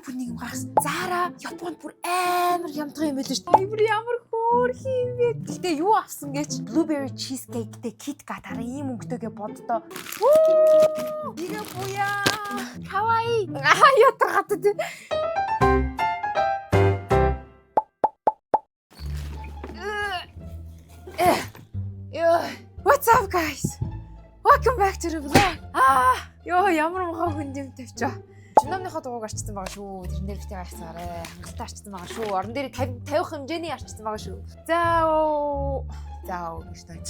бүр нэг юм гаргасан. Zara Японд бүр амар ямтгай юм байлээ шүү дээ. Бүр ямар хөөрхи юм бэ? Гэтэ юу авсан гэж blueberry cheesecakeтэй KitKat хараа ийм өнгөтэйгээ боддоо. Игэ буяа. Kawaii. Ятгахад тий. What's up guys? Welcome back to the vlog. Ямар мохоо хүнд юм тавьчаа. Чинамныхаа дугуйг арчсан байгаа шүү. Тэрнээр битээ гайхсаарай. Хангалттай арчсан байгаа шүү. Орон дээр 50 хэмжээний арчсан байгаа шүү. За гэж тааж.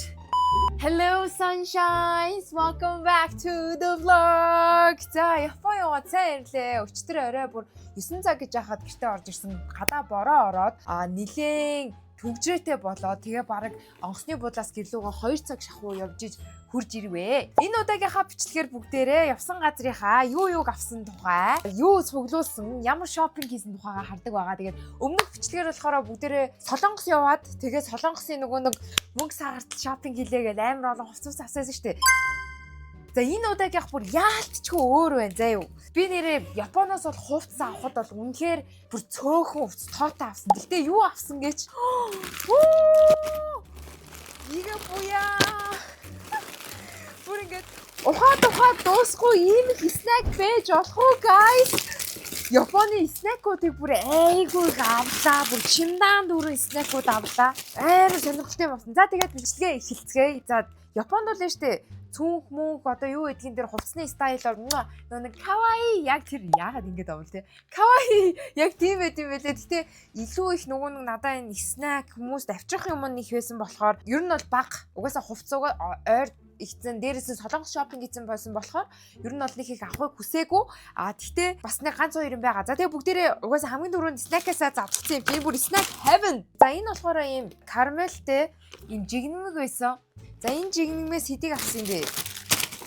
Hello sunshines. Welcome back to the vlog. За Япон яваад сайн ирлээ. Өчтөр орой бүр 9 цаг гэж яхад гэртээ орж ирсэн. Гадаа бороо ороод нилээн төгжрээтэй болоод тэгээ бараг онгоцны буудлаас гэрлүүгөө 2 цаг шахуу явж иж хурж ирвэ. Энэ удаагийнхаа бичлэгээр бүгдээрээ явсан газрынхаа юу авсан тухай, юу цуглуулсан, ямар шопинг хийсэн тухайгаа хардаг байгаа. Тэгээд өмнөх бичлэгээр болохоор бүгдээрээ Солонгос яваад тэгээ Солонгосын нөгөө нэг мөнгө сагартал шопинг хийлээ гэж амар олон хувцас авсан шүү дээ. За энэ удаагийнх бүр яалтчгүй өөр байна заа юу. Би нэрээ Японоос бол хувцас авахд бол үнэхээр бүр цөөхөн хувцас тоотой авсан. Гэтэ юу авсан гэж игэ буяа. Бүр ингээд ухаад дуусгүй ийм их снэк байж болох уу guys? Японы снэкуудыг бүр айгүй авлаа. Бүр чимдаан дүүрэн снэкууд авлаа. Амар сонирхолтой болсон. За тэгээд бичлэгээ эхэлцгээе. За Японд бол штэ цүнх мөнх одоо юу гэдгийг дээр хувцсны стайлоор нэг kawaii яг тэр яагаад ингэж авал те kawaii яг тийм байт юм байлээ. Гэтэ илүү их нөгөө нэг надаа энэ снэк хүмүүст авчрах юм нэг байсан болохоор ер нь бол баг угаасаа хувцсаа ойр ихсэн дээрээс нь Солонгос шопинг хийсэн байсан болохоор ер нь бол нэг их авахыг хүсээгүй. Тэгтээ бас нэг ганц хоёр юм байгаа. За тэгээ бүгдээрээ угаасаа хамгийн түрүүнд снэкээсээ завдсан юм. Би бүр снэк heaven. За энэ болохоор ийм карамелтэй ийм жигнэмэг байсан. За энэ жигнэмээс хэдийг авсан юм бэ?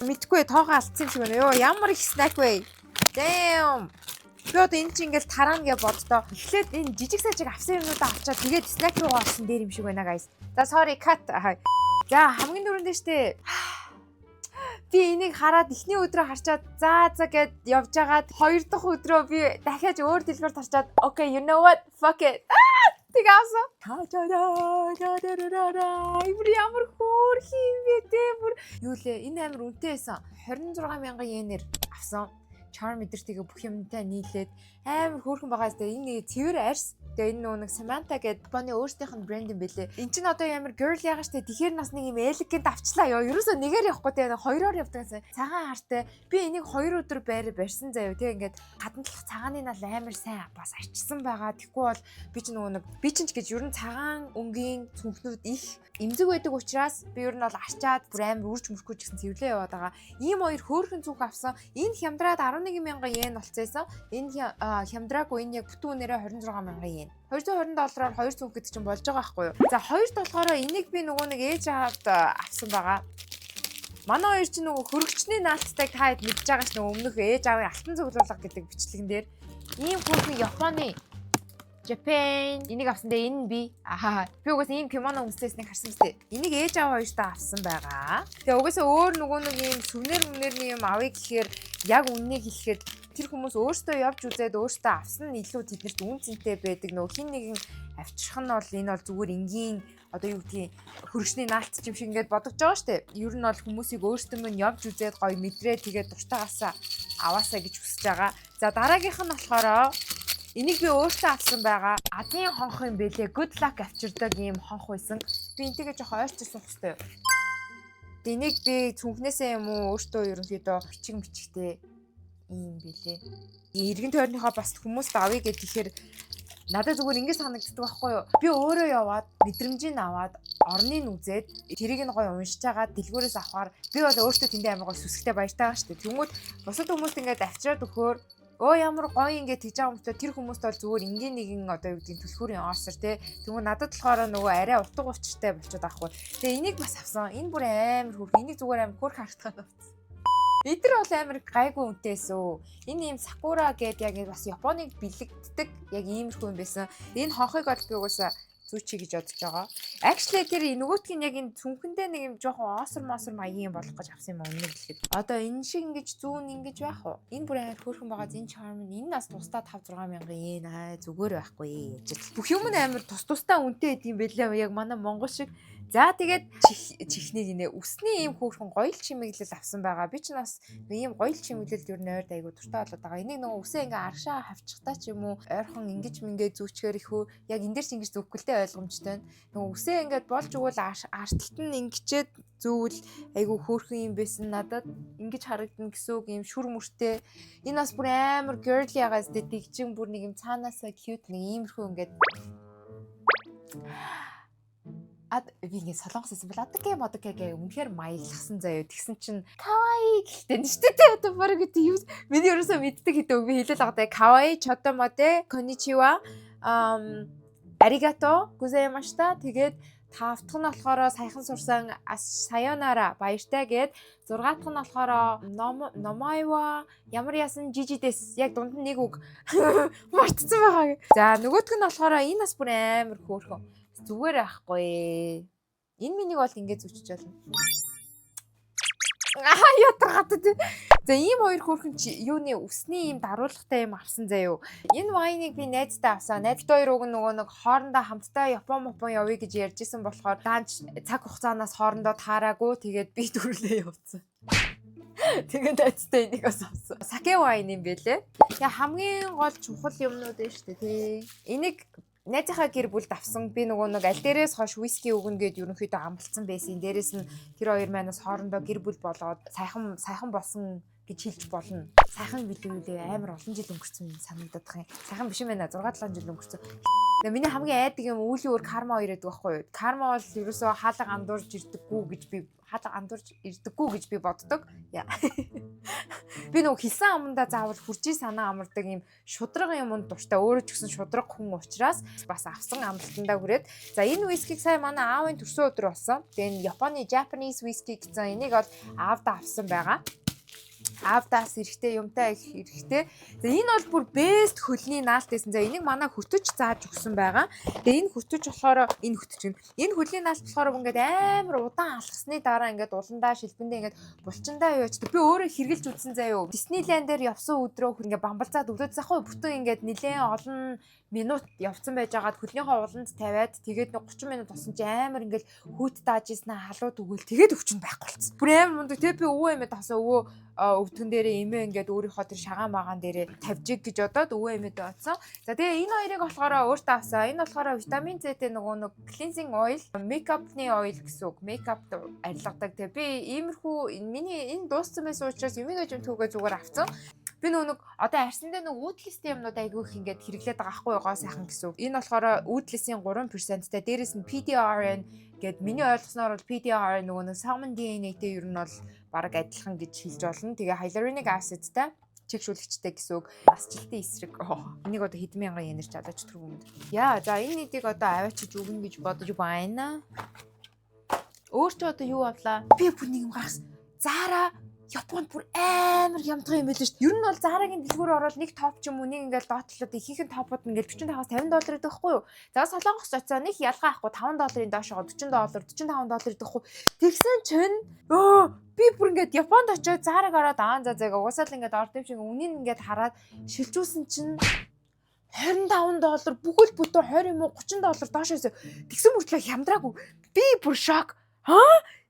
Мэдгүй тоогоо алдсан юм шиг байна. Йоо ямар их снэк вэ? Damn. Би одоо энэ чинь ингээл тараана гэж боддоо. Эхлээд энэ жижиг сажиг авсан юмнуудаа авчаад тэгээд снэк руу орсон дээр юм шиг байна guys. За sorry cut. За хамгийн түрүүнд штэ. Би энийг хараад эхний өдрөө харчаад за гэд явж агаад хоёр дахь өдрөө би дахиад өөр дэлгүүрт харчаад okay you know what fuck it. Тэгээс бүр ямар хөөрхи юм бэ те бүр юу лээ энэ амар үнэтэй байсан 26,000 йенээр авсан charm мэдэртэйгээ бүх юмтай нийлээд амар хөөрхөн байгаа сте энэ цэвэр арьс тэгээ энэ нөгөө нэг Samantha гэдэг Японы өөрсдийнх нь брэнд юм бэлээ. Энд чинь одоо ямар girl ягаа штэ тэгэхээр нас нэг юм elegant авчлаа ёо. Ерөөсөө нэгээр явахгүй тэгээ хоёроор явдаг гэсэн. Цагаан хартай. Би энийг 2 өдөр барьсан заяа. Тэгээ ингээд гадна талах цагааны нал амар сайн бас арчсан байгаа. Тэгэхгүй бол би чинь нөгөө нэг би чинь ч гэж ер нь цагаан өнгийн цүнхнүүд их эмзэг байдаг учраас би ер нь бол арчаад бүр амар үрж мөрөхгүй ч гэсэн цэвлээ яваад байгаа. Ийм хоёр хөөрхөн цүнх авсан. Энэ хямдраад 11,000 йен болцсон. Энэ хямдраагүй энэ яг бүтэн үнээрээ 26,000 йен. $220-оор 2 цүнх гэдэг чинь болж байгаа байхгүй юу? За хоёрт болохоор энийг би нөгөө нэг ээж аваад авсан байгаа. Манай хоёр чинь нөгөө хөргөчний наалтайг та хэд мэдж байгаа ш нөгөө өмнөх ээж аавын алтан цуглуулга гэдэг бичлэгэн дээр ийм хүүхэн Японы Japan энийг авсан дээ энэ нь би. Би угаасаа ийм кимоно өмсөснэг харсан мэт. Энийг ээж аав хоёртаа авсан байгаа. Тэгээ угаасаа өөр нөгөө нэг ийм сүвнэрний юм авъя гэхээр яг үннийг хэлэхэд тэр хүмүүс өөртөө явж үзээд өөртөө авсан нь илүү тэднэрт үн цэнтэй байдаг. Нөгөө хин нэгэн авчрах нь бол энэ бол зүгээр энгийн одоо юу гэдгийг хөргөчний наалт юм шиг ингээд бодож байгаа штэ. Ер нь бол хүмүүсийг өөртөө мөн явж үзээд гоё мэдрээ тэгээд дуртайгаасаа аваасаа гэж хүсэж байгаа. За дараагийнх нь болохоор энийг би өөртөө авсан байгаа. Азийн хонх юм бэлээ. Good luck авчирдаг ийм хонх байсан. Би энтэйгээ жоохон ойрчилсан хэвчтэй. Энийг би цүнхнээсээ юм уу өөртөө ерөнхийдөө бичигтэй ийм бэлээ. Иргэн тойрныхоо бас хүмүүст авъя гэхээр надад зүгээр ингэ санагддаг байхгүй юу? Би өөрөө яваад мэдрэмжийг аваад орныг үзээд тэрийг нь гоё уншиж байгаа дэлгүүрээс авахаар би бол өөртөө тэндээ амар гоё сүсгтэй баяртай байгаа шүү дээ. Тэнгүүд бусад хүмүүст ингээд авчираад өгөхөөр ямар гоё ингээд тэгж байгаа хүмүүст тэр хүмүүст бол зүгээр ингийн нэгэн одоо юу гэдгийг түлхүүрийн оосор те. Тэнгүүд надад болохоор нөгөө арай утга учиртай болчиход байхгүй. Тэгээ энийг бас авсан. Энэ бүр амар хөөрхөн. Энийг зүгээр амар хөөрхөн харагдаад авсан. Эдгээр бол амар гайгүй үнэтэйсөө. Энэ ийм Sakura гэдэг яг бас Японыг бэлэгддэг яг иймэрхүү юм байсан. Энэ хонхыг бол би угаасаа зүүчи гэж бодож байгаа. Actually тэр нөгөөтгийн яг энэ цүнхэндээ нэг юм жоохон оосор маягийн болох гэж авсан юм үнэ хэлэхэд. Одоо энэ шиг ингэж зүүн ингэж байх уу? Энэ бүр амар хөөрхөн байгаа энэ charm энэ нас тусдаа 5-6 мянган yen зүгээр байхгүй. Бүх юм амар тусдаа үнэтэй гэдэм байлаа яг манай Монгол шиг. За тэгээд чихнийг нэ үсний ийм хөөрхөн гоёл чимэглэл авсан байгаа. Би ч бас ийм гоёл чимэглэл юу нойрд айгу дуртай болоод байгаа. Энийг нөгөө үсээ ингээ аршаа хавчихтаа ч юм уу ойрхон ингэж мингээ зүүчгээр ихөө яг энэ дээр ч ингэж зүүхгөлтэй ойлгомжтой. Нөгөө үсээ ингээд болж өгвөл артталт нь ингэчээд зүүл айгу хөөрхөн юм байсан надад ингэж харагдана гэсэн үг ийм шүр мөртэй. Энэ бас бүр амар girly ягаас дэгжин бүр нэг юм цаанаасаа cute нэг иймэрхүү ингээд би ингэ солонгос хэлсэн бол адагке үнэхээр маяглахсан заяа. Тэгсэн чинь кавай гэлтэй нь шүү дээ. Одоо баг гэдэг юу миний ерөөсөө мэддэг хэдэ үг би хэлэл байгаа. Кавай чотомоте конничива аригато гузаимашта. Тэгээд тавтах нь болохоор саяхан сурсан сайонара баяртай гээд 6 дахь нь болохоор номайва ямар ясан жижидэс яг дунд нь нэг үг мартсан байгаа. За нөгөөх нь болохоор энэ бас бүр амар хөөрхөн зүгээр байхгүй. Энэ минийг бол ингэж зүчж болно. Ядаргатай тий. За ийм хоёр хөөрхөн юуны үсний ийм даруулгатай юм авсан заяо. Энэ вайныг би найзтай авсан. Найзтай хоёр уг нөгөө нэг хоорондоо хамтдаа Япон явъя гэж ярьжсэн болохоор даанч цаг хугацаанаас хоорондоо таараагүй. Тэгээд би дөрүлээ явцсан. Тэгээд найзтай энийг бас авсан. Саке вайн юм бэлээ. Тэгээ хамгийн гол чухал юмнууд нь шүү дээ тий. Энийг найзынхаа гэр бүлд авсан. Би нөгөө нэг аль дээрээс хойш виски өгнө гэд ерөнхийдөө амлцсан байсан. Дээрээс нь тэр хоёр манаас хоорондоо гэр бүл болоод сайхан болсон гэж хэлж болно. Сайхан билүүлээ амар олон жил өнгөрцөн санагдаад байгаа юм. Сайхан биш юм байна. 6-7 жил өнгөрцөн. Миний хамгийн айдаг юм үлийн өөр карма хоёр гэдэг байхгүй юу? Карма бол ерөөсөө хаалга андуурж ирдэггүй гэж би боддог. Би нөгөө хэлсэн амандаа заавал хүрчий санаа амардаг юм шудраг юмд дуртай. Өөрөө ч гэсэн шудраг хүн учраас бас авсан амлалтандаа хүрээд. За энэ вискиг сая манай аавын төрсөн өдөр болсон. Тэгээ энэ Японы Japanese whiskey гэсэн энийг бол аавдаа авсан байгаа. Аавдаас эрэхтэй юмтай их эрэхтэй. За энэ бол бүр best хөлний наалт гэсэн. За энийг манай хөтөч зааж өгсөн байгаа. Тэгээ энэ хөтөч болохоор энэ хөлний наалт болохоор ингээд амар удаан алхасны дараа ингээд уландаа шилбэндээ ингээд булчиндаа юу ячдаг. Би өөрөө хэрглэж үзсэн заяо. Disneyland дээр явсан өдрөө ингээд бамбалцаад өглөөс ахой бүтэн ингээд нэлээд олон минут явцсан байжгаад хөлнийхөө уланд тавиад тэгээд 30 минут болсон чи амар ингээл хүүт дааж ийснэ халууд өгөөл тэгээд өвчин байхгүй болсон. Бүр амар мундаг тэг би өвөө эмээ тасаа өвөө өвтгөн дээрээ эмээ ингээд өөрийнхөө тэр шагаан магаан дээрээ тавьжиг гэж бодоод өвөө эмээдээ оцсон. За тэгээ энэ хоёрыг болохоор өөртөө авсан. Энэ болохоор витамин З-тэй нөгөө нэг cleansing oil, makeup-ны oil гэсэн үг. Makeup арилгадаг. Тэгээ би иймэрхүү миний энэ дууссан байсан учраас юмигээ юм түүгээ зүгээр авсан. Би нэг одоо арьсандаа нэг уудлистэй юмнууд айгүй их ингээд хэрэглээд байгаа байхгүй гоо сайхан гэсэн үг. Энэ болохоор уудлисийн 3%-тай дээрэс нь PDRN гэд миний ойлгосноор бол PDRN нөгөө нэг salmon DNA-тэй ер нь бол бараг адилхан гэж хэлж болно. Тэгээ hyaluronic acid-тай чигшүүлэгчтэй гэсэн үг. Насжилтын эсрэг. Энийг одоо хэдэн мянган янер ч алаач түргүү. Яа, за энэ нэгийг одоо аваачиж өгнө гэж бодож байна. Өөртөө одоо юу авлаа? Би бүр нэг юм гаргасан. Zara Японд бүр амар ямдган юм байл шүү дээ. Ер нь бол Zara-гийн дэлгүүр ороод нэг топ ч юм уу нэг ингээл доотлоод ихэнх топууд ингээл 45-аас $50 идэхгүй юу. За солонгос очоо нэг ялгаа ахгүй $5 доошоо $40, $45 идэхгүй. Тэгсэн чинь би бүр ингээд Японд очоод Zara-г ороод за угаасаа л ингээд орд юм шиг үнийн ингээд хараад шилжүүлсэн чинь $25 бүхэл бүтэн 20 юм уу $30 доошоос тэгсэн мөртлөө хямдраагүй. Би бүр шок.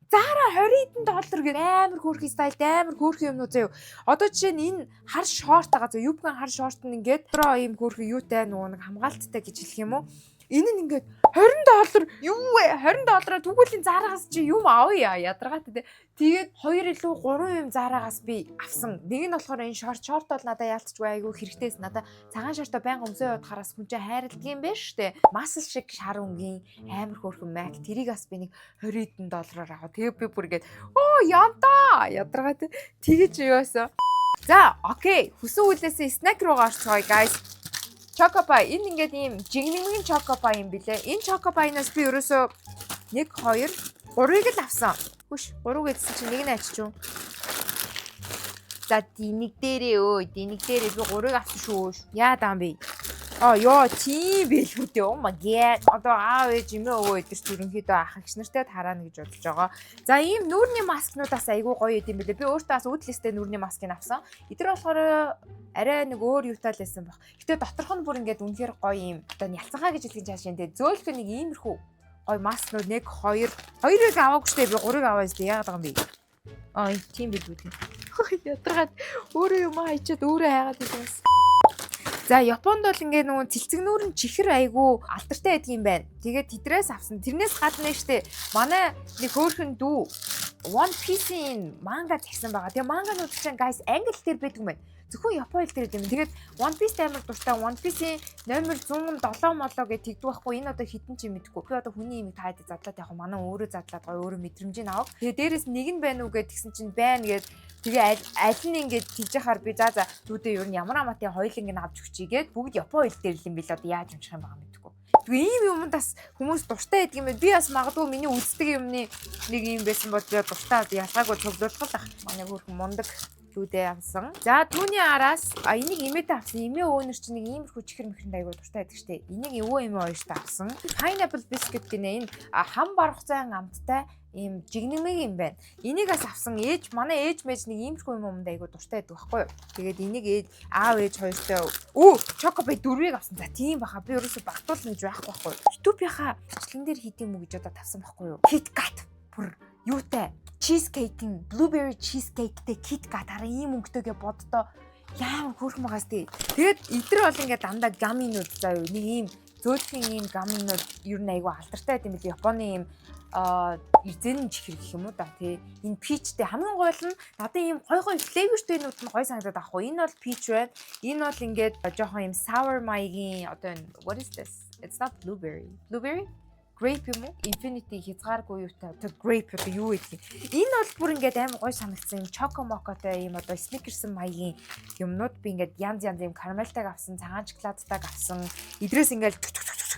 Zara $20 гээд амар хөөрхий стайлд амар хөөрхий юмнууд заяа. Одоо жишээ нь энэ хар шорт байгаа заяа. Юбган хар шорт нь ингээд өдрөө ийм хөөрхий юутай нөгөө нэг хамгаалттай гэж хэлэх юм уу? Энэ нь ингээд $20 юу вэ? $20 тэгвэл Zara-гаас чи юм авъя ядаргаатай. Тэгээд 2 илүү 3 юм Zara-гаас би авсан. Нэг нь болохоор энэ шорт бол надад яалтчгүй айгүй хэрэгтэйс надад цагаан шортой байнга өмсөө яваад хараас хүн чинь хайрладаг юм байна штэ. Масл шиг шар өнгийн амар хөөрхөн Mac тэрийг бас би нэг $20 аваа. Тэгээд би бүр ингээд янта ядаргаатай. Тэгэж юусаа. За окей. Хүсэн үлээсээ snack руугаа орцгоё guys. Choco-pie. Энэ ингээд ийм жигнэмгийн Choco-pie юм билэ. Энэ Choco-pie-наас би ерөөсөө 1 2 3-ыг л авсан. Хүш 3 гэдсэн чинь нэг нь ачиж юу. За диник дээрээ би 3-ыг авсан шүү. Яа даам бэ? Ёо, тийм байлгүй дээ. Oh my god. Одоо аав ээж эмээ өвөө эдэрч ерөнхийдөө ах эгч нартай тараана гэж бодож байгаа. За ийм нүүрний маскнуудаас айгүй гоё идэм билээ. Би өөртөө бас уудлистэй нүүрний маскыг авсан. Эдгээр болохоор арай нэг өөр юутай л байсан баг. Гэтэ доторх нь бүр ингээд үнэхээр гоё юм. Одоо нялцахаа гэж хэлэх чаашаа дээ. Зөөлхөө нэг иймэрхүү гоё маскнууд 1 2 2-ыг аваагүй штэ би 3-ыг аваа штэ яагаад байгаа юм бэ? Тийм билүү тийм. Ядаргаад өөрөө юм хайчаад өөрөө хайгаад байсан. За Японд бол ингээд нөгөө цэлцэгнүүр нь чихэр айгүй алдартай байдаг юм байна. Тэгээд тэдрээс авсан. Тэрнээс гадна штэ манай нэг хөөрхөн дүү One Piece-ийн манга загсан байгаа. Тэгээ манганууд чинь guys англи дээр байдаг юм байна. Зөвхөн Япон хэл дээр байдаг. Тэгээд One Piece амар дуртай. One Piece-ийн номер 107 молоо гэж тэгдэг байхгүй. Энэ одоо хитэн ч юм мэдгүй. Би одоо хүний имийг таад задлаад яг манай өөрөө задлаад гоё өөрөө мэдрэмжийг авах. Тэгээ дээрэс нэг нь байна уу гэж тэгсэн чинь байна гэд тэгээ аль нь ингээд тийж яхаар би за дүүдээ ер нь ямар аматын хоёлын ин авч өгчийгээд бүгд Япон хэл дээр л юм бил одоо яаж унших юм байгаа мэдгүй. Тэгээ ийм юмд бас хүмүүс дуртай байдаг юм байна. Би бас магадгүй миний үздэг юмны нэг юм байсан бол би дуртай ялгаагүй цуглуулах л ах. Манай хөрхөн мундаг дүүдээ авсан. За түүний араас энийг имээдээ авсан. Имээ өөнөр чинь нэг иймэрхүү чихэр мэхэрэнд айгуу дуртай байдаг штэ. Энийг өвөө имээ хоёртаа авсан. Pineapple biscuit гинэ энэ хам баруцсан амттай ийм жигнэмэг юм байна. Энийг бас авсан. Манай ээж мэж нэг иймэрхүү юмд айгуу дуртай байдаг байхгүй юу. Тэгээд энийг аав ээж хоёртой чокобей 4-ыг авсан. За тийм баха. Би ерөөсө багтуулна гэж байхгүй байхгүй юу. YouTube-ийнхаа бичлэгэн дээр хийдэм үү гэж одоо тавсан байхгүй юу. KitKat бүр юутай cheesecake-ийн blueberry cheesecake-тэй KitKat араа ийм өнгөтэйгээ боддоо яам хөөрхөн байгаас тий. Тэгээд эдгээр бол ингээд дандаа гаминууд заа юу. Нэг ийм зөөлхөн ийм гаминууд ер нь айгүй алдартай байт юм бил. Японы ийм эрзэн чихэр гэх юм уу да тий. Энэ peachтэй хамгийн гол нь надад ийм гой flavorтэйнүүд нь гой санагдаад ахгүй. Энэ бол peach байна. Энэ бол ингээд жоохон ийм sour maiгийн одоо what is this? It's not blueberry. Blueberry? Grape юм уу? Infinity хязгааргүй юутай. Одоо grape одоо юу гэдэг юм. Энэ бол бүр ингээд амар гоё санагдсан юм. Choco mocha-тай юм одоо Snickers-ын маягийн юмнууд би ингээд янз юм карамельтайг авсан, цагаан шоколадтайг авсан. Идрээс ингээд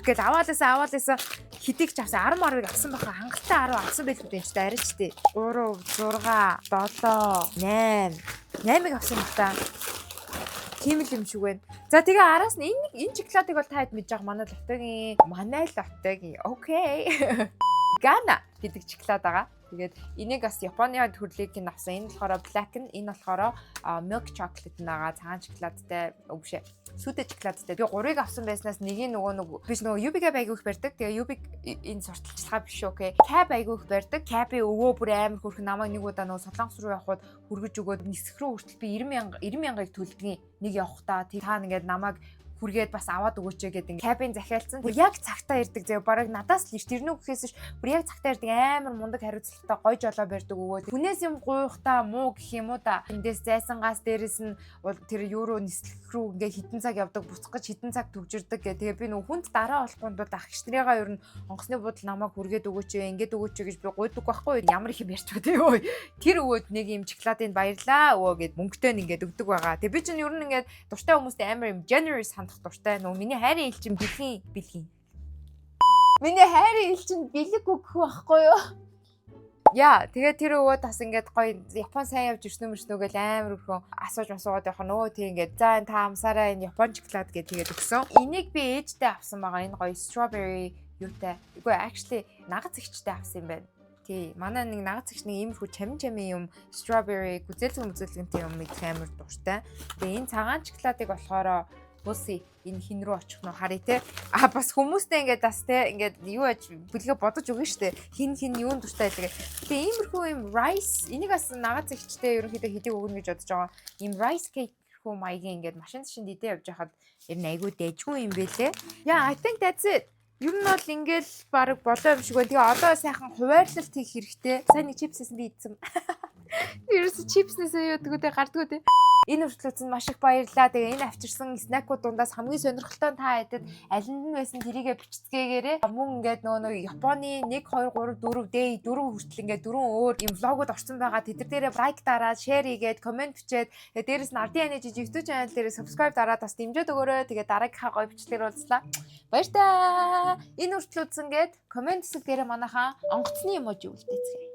гэж аваалаасаа хидийгч авсан 10 авсан баха. Хангалттай 10 авсан байх үү ч арайч тий. 3 6 7 8 авсан бахта. Тийм л юм шиг байна. За тэгээ араас нь энэ шоколадыг бол та хэд мэдж байгаа манай лоттогийн окей. Гана гэдэг шоколад байгаа. Тэгээд энийг бас Японы төрлийг нь авсан. Энэ болохоор black нь, энэ болохоор milk chocolate байгаа. Цагаан шоколадтай өвшөө. Сүдэ шоколадтай. Би 3-ыг авсан байснаас нэгийг нөгөө биш нөгөө UB Cab айгүйх барьдаг. Тэгээ UB энэ сурталчилгаа биш окей. Cab айгүйх барьдаг. Cab-ийн өвөө бүр амар хөрх намайг нэг удаа нөгөө Солонгос руу явхад хүргэж өгөөд нисэх рүү хүртэл би 90 мянгаыг төлдөг. Нэг явахдаа та ингээд намайг хүргээд бас аваад өгөөч гэдэг ингээд кабин захиалцсан. Бүр яг цагтаа ирдэг зөө бараг надаас л тэрнүү гэхээс бүр яг цагтаа ирдэг амар мундаг хариуцлагатай гой жолоо барьдаг өгөөд. Хүнээс юм гуйхтаа муу гэх юм уу да. Эндээс зайсангаас дээрэс нь тэр евро нислэх рүү ингээд хитэн цаг явдаг буцах гэж хитэн цаг төвжирдэг гэх. Тэгээ би нөх хүнд дараа болохгүй ах эгч нарыгаа ер нь онгоцны будал намайг хүргээд өгөөч ингээд өгөөч гэж би гуйдаг байхгүй ямар их юм ярьж байгаа. Тэр өвөөд нэг юм шоколадыг баярлаа өвөө гэд мөнгөтэй ингээд өгдөг байгаа. Тэгээ би чинь ер нь ингээд дуртай хүмүүстэй амар юм generous дуртай нөө миний хайрын элчин бэлгийн. Миний хайрын элчин бэлэг өгөх байхгүй юу? Яа, тэгээ тэр өвөө бас ингээд гоё Япон сайн явж ирсэн юм гэл амар өрхөн асуугаад явах нөө тий ингээд за энэ та амсаараа энэ Япон шоколад гэж тэгээд өгсөн. Энийг би ээжтэй авсан байгаа. Энэ гоё strawberry юутай. Үгүй actually нагц ихчтэй авсан юм байна. Тий, манай нэг нагц ихч нэг иймэрхүү чамин юм strawberry гүзэлгэнтэй юм их амар дуртай. Тэгээ энэ цагаан шоколадыг болохоор Босси энэ хин рүү очих нь харъя те. Бас хүмүүстэй ингээд бас те ингээд юу аж бүлгээ бодож өгнө штэ. Хин юун дуртай байлаа. Тэгээ иймэрхүү юм rice энийг бас нагаз ихчтэй ерөнхийдөө хэдэг өгнө гэж бодож байгаа. Ийм rice cake хөө маягийн ингээд машин шин дидээ явж хахад ер нь айгүй дэжгүй юм бэлээ. Yeah, I think that's it. Юу нь бол ингээл баг болоо юм шиг байна. Тэгээ одоо сайхан хуваарлалт хийх хэрэгтэй. Сайн нэг чипсээс би идсэн. Ерөөсө чипснээс юу гэдэгтэй гардггүй те. Энэ хүртлээсэн маш их баярлалаа. Тэгээ энэ авчирсан снакууд дундаас хамгийн сонирхолтой та хэдэд алинд нь байсан тэрийгэ бичцгээгээрээ мөн ингээд нөгөө Японы 1 2 3 4 day 4 хүртэл ингээд 4 өөр юм влогууд орсон байгаа. Тэд дээрээ лайк дараад, шеэр хийгээд, комент бичээд тэгээ дээрэс нь RD Energy YouTube channel дээрээ subscribe дараад бас дэмжиж өгөөрэй. Тэгээ дараагийнхаа гоё бичлэгээр уулзлаа. Баяртай. Энэ хүртэл үзсэнгээд комент хэсэг дээрээ манайхаа онгоцны эможи үлдээцгээе.